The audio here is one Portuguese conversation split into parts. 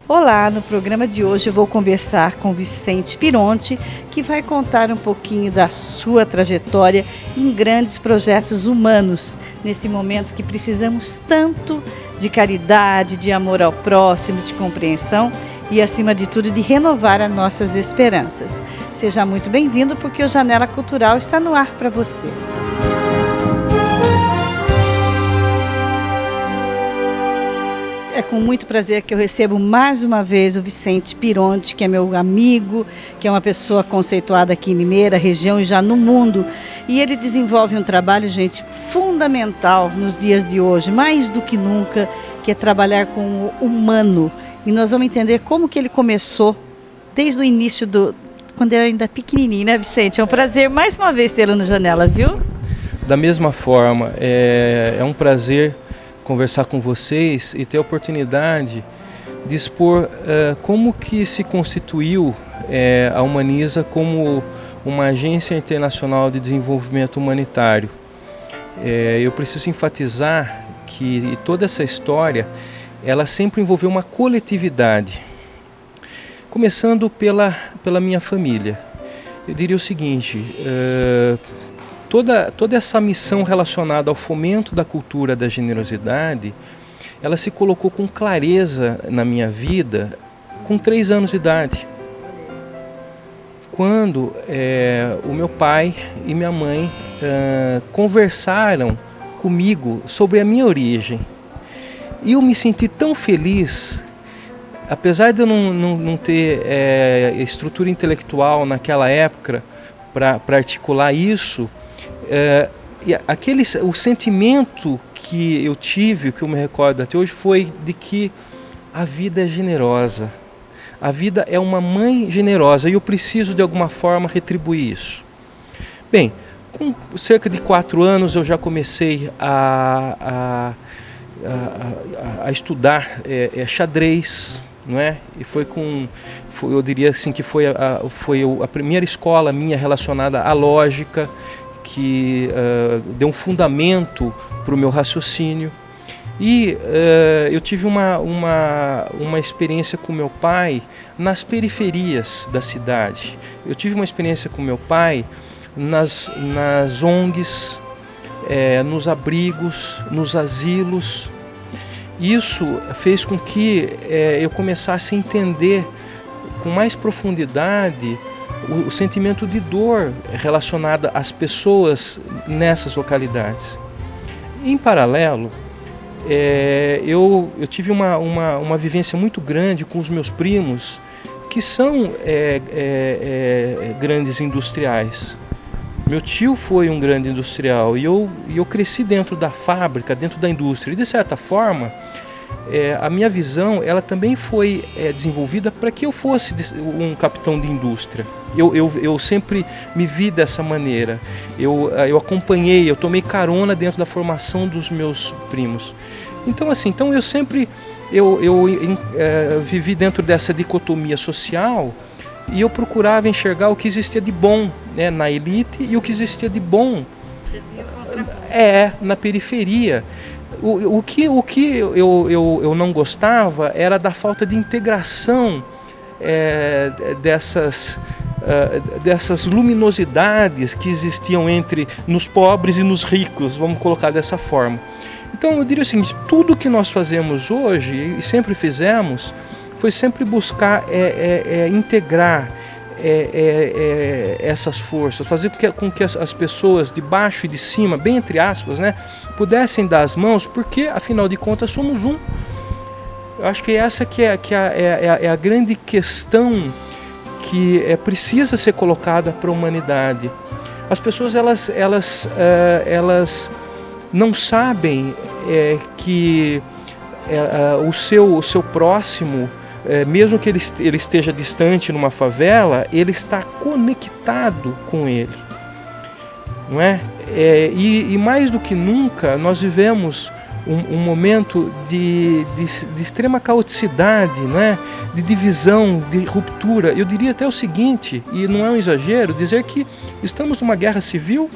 Olá, no programa de hoje eu vou conversar com Vicente Pironti, que vai contar um pouquinho da sua trajetória em grandes projetos humanos, nesse momento que precisamos tanto de caridade, de amor ao próximo, de compreensão e, acima de tudo, de renovar as nossas esperanças. Seja muito bem-vindo, porque o Janela Cultural está no ar para você. É com muito prazer que eu recebo mais uma vez o Vicente Pironti, que é meu amigo, que é uma pessoa conceituada aqui em Limeira, região e já no mundo. E ele desenvolve um trabalho, gente, fundamental nos dias de hoje, mais do que nunca, que é trabalhar com o humano. E nós vamos entender como que ele começou desde o início quando ele era ainda pequenininho, né, Vicente? É um prazer mais uma vez tê-lo no Janela, viu? Da mesma forma, é um prazer conversar com vocês e ter a oportunidade de expor como que se constituiu a Humaniza como uma agência internacional de desenvolvimento humanitário. Eu preciso enfatizar que toda essa história, ela sempre envolveu uma coletividade, começando pela minha família. Eu diria o seguinte, toda essa missão relacionada ao fomento da cultura da generosidade, ela se colocou com clareza na minha vida com 3 anos de idade. Quando o meu pai e minha mãe conversaram comigo sobre a minha origem. E eu me senti tão feliz, apesar de eu não ter estrutura intelectual naquela época para articular isso, o sentimento que eu tive, que eu me recordo até hoje, foi de que a vida é generosa. A vida é uma mãe generosa e eu preciso de alguma forma retribuir isso. Bem, com cerca de 4 anos eu já comecei a estudar xadrez, não é? E eu diria assim que foi a primeira escola minha relacionada à lógica, que deu um fundamento para o meu raciocínio. E eu tive uma experiência com meu pai nas periferias da cidade. Eu tive uma experiência com meu pai nas ONGs, nos abrigos, nos asilos. Isso fez com que eu começasse a entender com mais profundidade o sentimento de dor relacionado às pessoas nessas localidades. Em paralelo, eu tive uma vivência muito grande com os meus primos, que são grandes industriais. Meu tio foi um grande industrial e eu cresci dentro da fábrica, dentro da indústria. E, de certa forma, a minha visão ela também foi desenvolvida para que eu fosse um capitão de indústria. Eu sempre me vi dessa maneira. Eu acompanhei, eu tomei carona dentro da formação dos meus primos. Então, assim, eu sempre vivi dentro dessa dicotomia social. E eu procurava enxergar o que existia de bom, né, na elite e o que existia de bom na periferia. O que eu não gostava era da falta de integração dessas luminosidades que existiam nos pobres e nos ricos, vamos colocar dessa forma. Então eu diria o seguinte, tudo que nós fazemos hoje e sempre fizemos foi sempre buscar integrar essas forças, fazer com que as pessoas de baixo e de cima, bem entre aspas, né, pudessem dar as mãos, porque afinal de contas somos um. Eu acho que essa que é a grande questão que precisa ser colocada para a humanidade. As pessoas elas não sabem que o seu próximo, mesmo que ele esteja distante numa favela, ele está conectado com ele, não é? E mais do que nunca nós vivemos um momento de extrema caoticidade, né? De divisão, de ruptura. Eu diria até o seguinte, e não é um exagero, dizer que estamos numa guerra civil.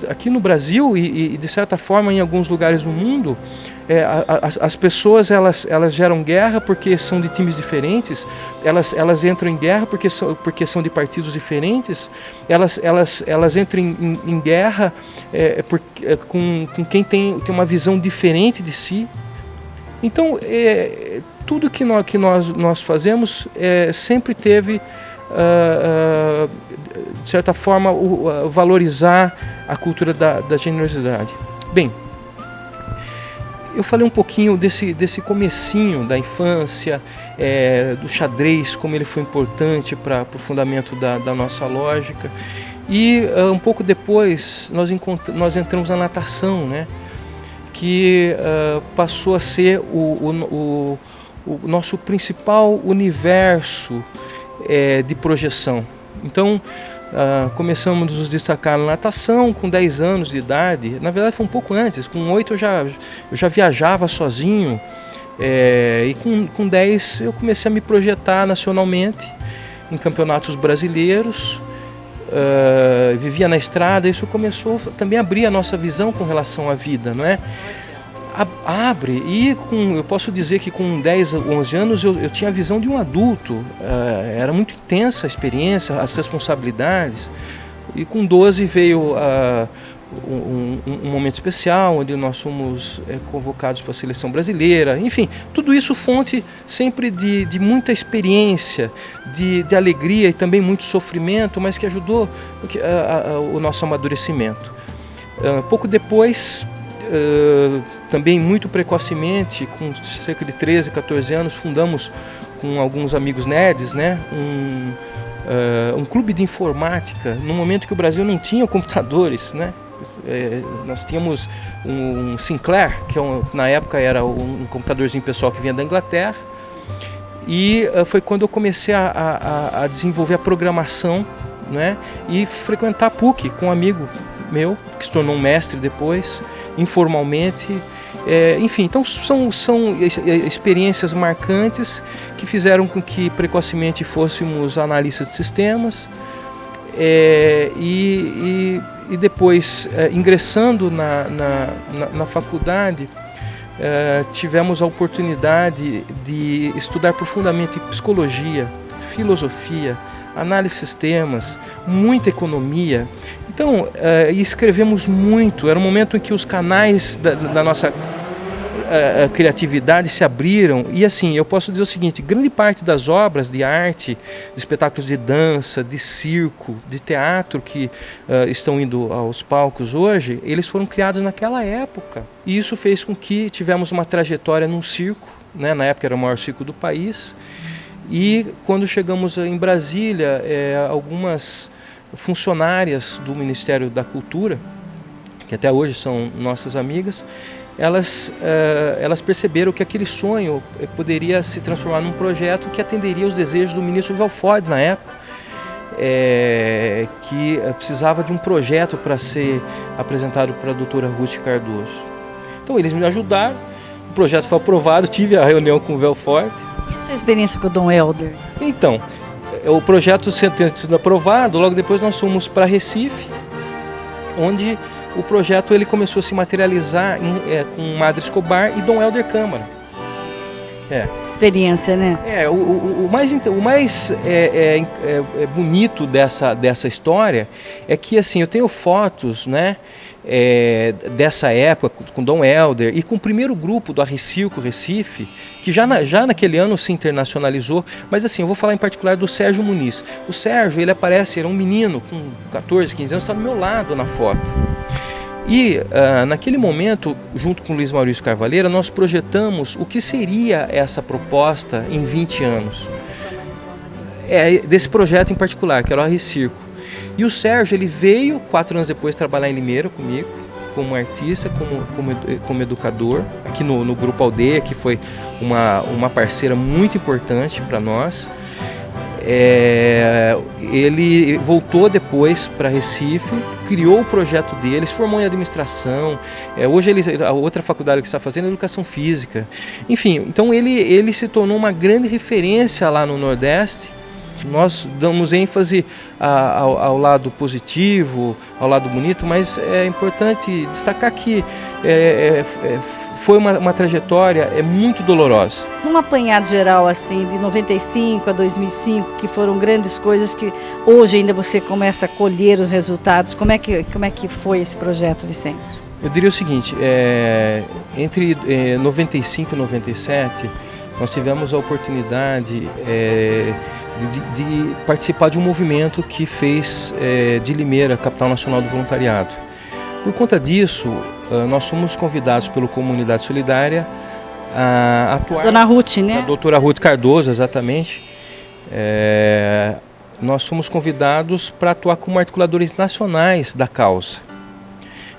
Aqui no Brasil e de certa forma em alguns lugares do mundo, as pessoas elas geram guerra porque são de times diferentes, elas entram em guerra porque são de partidos diferentes, elas entram em guerra com quem tem uma visão diferente de si. Então tudo que nós fazemos sempre teve de certa forma valorizar a cultura da generosidade. Bem, eu falei um pouquinho desse comecinho da infância, do xadrez, como ele foi importante para o fundamento da nossa lógica. E um pouco depois nós entramos na natação, né? Que passou a ser o nosso principal universo de projeção. Então, começamos a nos destacar na natação com 10 anos de idade. Na verdade foi um pouco antes, com 8 eu já viajava sozinho, e com 10 eu comecei a me projetar nacionalmente em campeonatos brasileiros, vivia na estrada. Isso começou também a abrir a nossa visão com relação à vida, não é? Abre, e eu posso dizer que com 10, 11 anos eu tinha a visão de um adulto, era muito intensa a experiência, as responsabilidades, e com 12 veio um momento especial, onde nós fomos convocados para a seleção brasileira. Enfim, tudo isso fonte sempre de muita experiência, de alegria e também muito sofrimento, mas que ajudou o nosso amadurecimento. Pouco depois, também muito precocemente, com cerca de 13, 14 anos, fundamos com alguns amigos nerds, né, um clube de informática, no momento que o Brasil não tinha computadores, né? Nós tínhamos um Sinclair, que na época era um computadorzinho pessoal que vinha da Inglaterra, e foi quando eu comecei a desenvolver a programação, né, e frequentar a PUC com um amigo meu, que se tornou um mestre depois, informalmente. Enfim, então são experiências marcantes que fizeram com que precocemente fôssemos analistas de sistemas, e depois, ingressando na faculdade, tivemos a oportunidade de estudar profundamente psicologia, filosofia, análise de sistemas, muita economia. Então, escrevemos muito. Era um momento em que os canais da nossa criatividade se abriram. E assim, eu posso dizer o seguinte: grande parte das obras de arte, de espetáculos de dança, de circo, de teatro que estão indo aos palcos hoje, eles foram criados naquela época. E isso fez com que tivemos uma trajetória num circo, né? Na época era o maior circo do país. E quando chegamos em Brasília, algumas funcionárias do Ministério da Cultura, que até hoje são nossas amigas, elas perceberam que aquele sonho poderia se transformar num projeto que atenderia aos desejos do ministro Belford na época, que precisava de um projeto para ser apresentado para a doutora Ruth Cardoso. Então eles me ajudaram, o projeto foi aprovado, tive a reunião com o Belford. E a sua experiência com o Dom Helder? Então, o projeto sendo aprovado, logo depois nós fomos para Recife, onde o projeto ele começou a se materializar com Madre Escobar e Dom Helder Câmara. Experiência, né? O mais bonito dessa história é que assim, eu tenho fotos, né, dessa época com Dom Helder e com o primeiro grupo do Arrecirco Recife, que já naquele ano se internacionalizou. Mas assim, eu vou falar em particular do Sérgio Muniz. O Sérgio, ele aparece, era um menino com 14, 15 anos, está do meu lado na foto. E naquele momento, junto com o Luiz Maurício Carvalheira, nós projetamos o que seria essa proposta em 20 anos. Desse projeto em particular, que era o Arrecirco. E o Sérgio, ele veio 4 anos depois trabalhar em Limeira comigo, como artista, como educador, aqui no Grupo Aldeia, que foi uma parceira muito importante para nós. Ele voltou depois para Recife, criou o projeto dele, se formou em administração. Hoje a outra faculdade que está fazendo é educação física. Enfim, então ele se tornou uma grande referência lá no Nordeste. Nós damos ênfase ao lado positivo, ao lado bonito, mas é importante destacar que foi uma trajetória muito dolorosa. Num apanhado geral, assim, de 95 a 2005, que foram grandes coisas que hoje ainda você começa a colher os resultados, como é que foi esse projeto, Vicente? Eu diria o seguinte, entre 95 e 97, nós tivemos a oportunidade de participar de um movimento que fez de Limeira a capital nacional do voluntariado. Por conta disso, nós fomos convidados pela Comunidade Solidária a atuar... Dona Ruth, né? A doutora Ruth Cardoso, exatamente. Nós fomos convidados para atuar como articuladores nacionais da causa.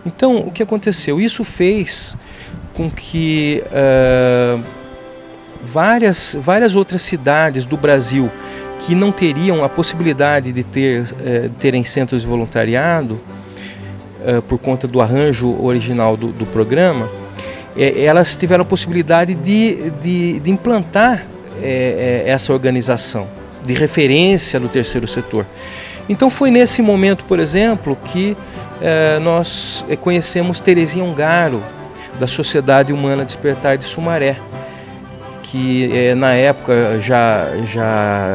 Então, o que aconteceu? Isso fez com que várias outras cidades do Brasil que não teriam a possibilidade de terem centros de voluntariado, por conta do arranjo original do programa, elas tiveram a possibilidade de implantar essa organização de referência do terceiro setor. Então foi nesse momento, por exemplo, que nós conhecemos Terezinha Ungaro, da Sociedade Humana Despertar de Sumaré, que na época já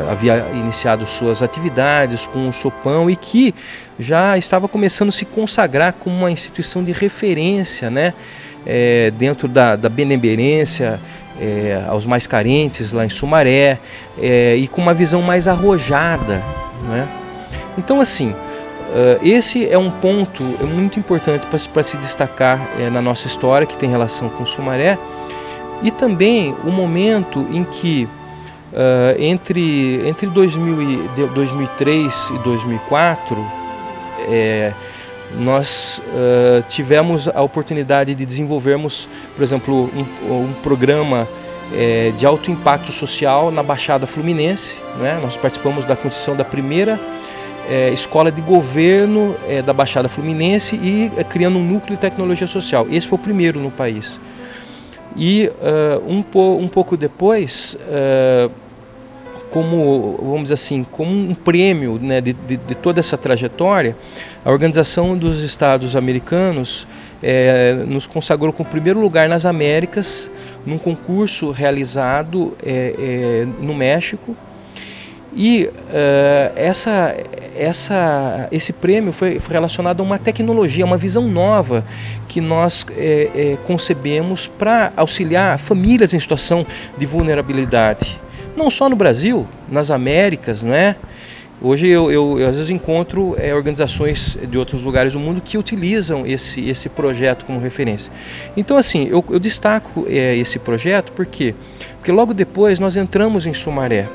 havia iniciado suas atividades com o Sopão e que já estava começando a se consagrar como uma instituição de referência, né, dentro da benemerência aos mais carentes lá em Sumaré, e com uma visão mais arrojada, né? Então, assim, esse é um ponto muito importante para se destacar na nossa história, que tem relação com Sumaré. E também o momento em que, entre 2003 e 2004, nós tivemos a oportunidade de desenvolvermos, por exemplo, um programa de alto impacto social na Baixada Fluminense, né? Nós participamos da construção da primeira escola de governo da Baixada Fluminense e criando um núcleo de tecnologia social. Esse foi o primeiro no país. E um pouco depois, vamos dizer assim, como um prêmio, né, de toda essa trajetória, a Organização dos Estados Americanos nos consagrou com o primeiro lugar nas Américas, num concurso realizado no México. E esse prêmio foi relacionado a uma tecnologia, uma visão nova que nós concebemos para auxiliar famílias em situação de vulnerabilidade. Não só no Brasil, nas Américas, né? Hoje eu às vezes encontro organizações de outros lugares do mundo que utilizam esse projeto como referência. Então, assim, eu destaco esse projeto porque logo depois nós entramos em Sumaré.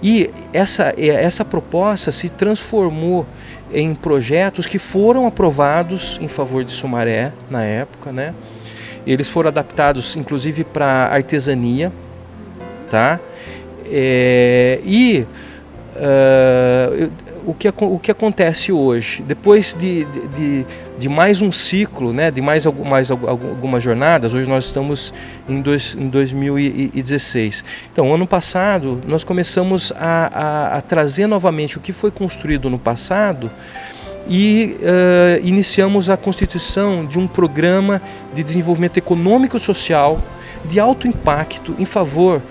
E essa proposta se transformou em projetos que foram aprovados em favor de Sumaré na época, né? Eles foram adaptados, inclusive, para artesania, tá? O que acontece hoje, depois de mais um ciclo, né, de mais algumas jornadas, hoje nós estamos em 2016. Então, ano passado, nós começamos a trazer novamente o que foi construído no passado e iniciamos a constituição de um programa de desenvolvimento econômico e social de alto impacto em favor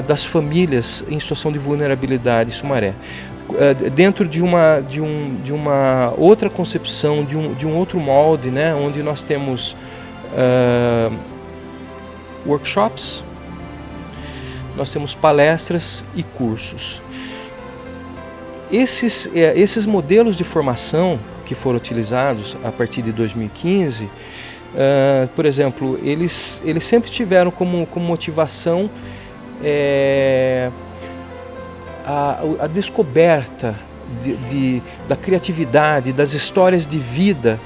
das famílias em situação de vulnerabilidade em Sumaré. Dentro de uma outra concepção, de um outro molde, né, onde nós temos workshops, nós temos palestras e cursos. Esses modelos de formação que foram utilizados a partir de 2015, por exemplo, eles sempre tiveram como motivação a descoberta da criatividade, das histórias de vida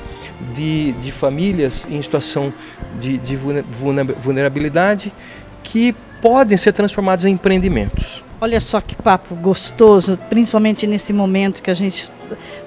de famílias em situação de vulnerabilidade que podem ser transformadas em empreendimentos. Olha só que papo gostoso, principalmente nesse momento que a gente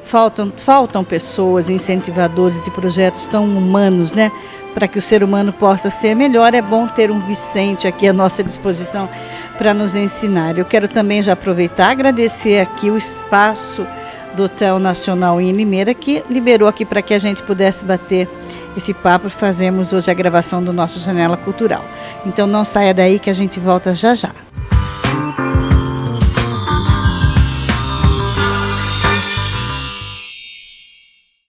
faltam pessoas, incentivadores de projetos tão humanos, né? para que o ser humano possa ser melhor, é bom ter um Vicente aqui à nossa disposição para nos ensinar. Eu quero também já aproveitar, agradecer aqui o espaço do Hotel Nacional em Limeira, que liberou aqui para que a gente pudesse bater esse papo e fazermos hoje a gravação do nosso Janela Cultural. Então não saia daí que a gente volta já já.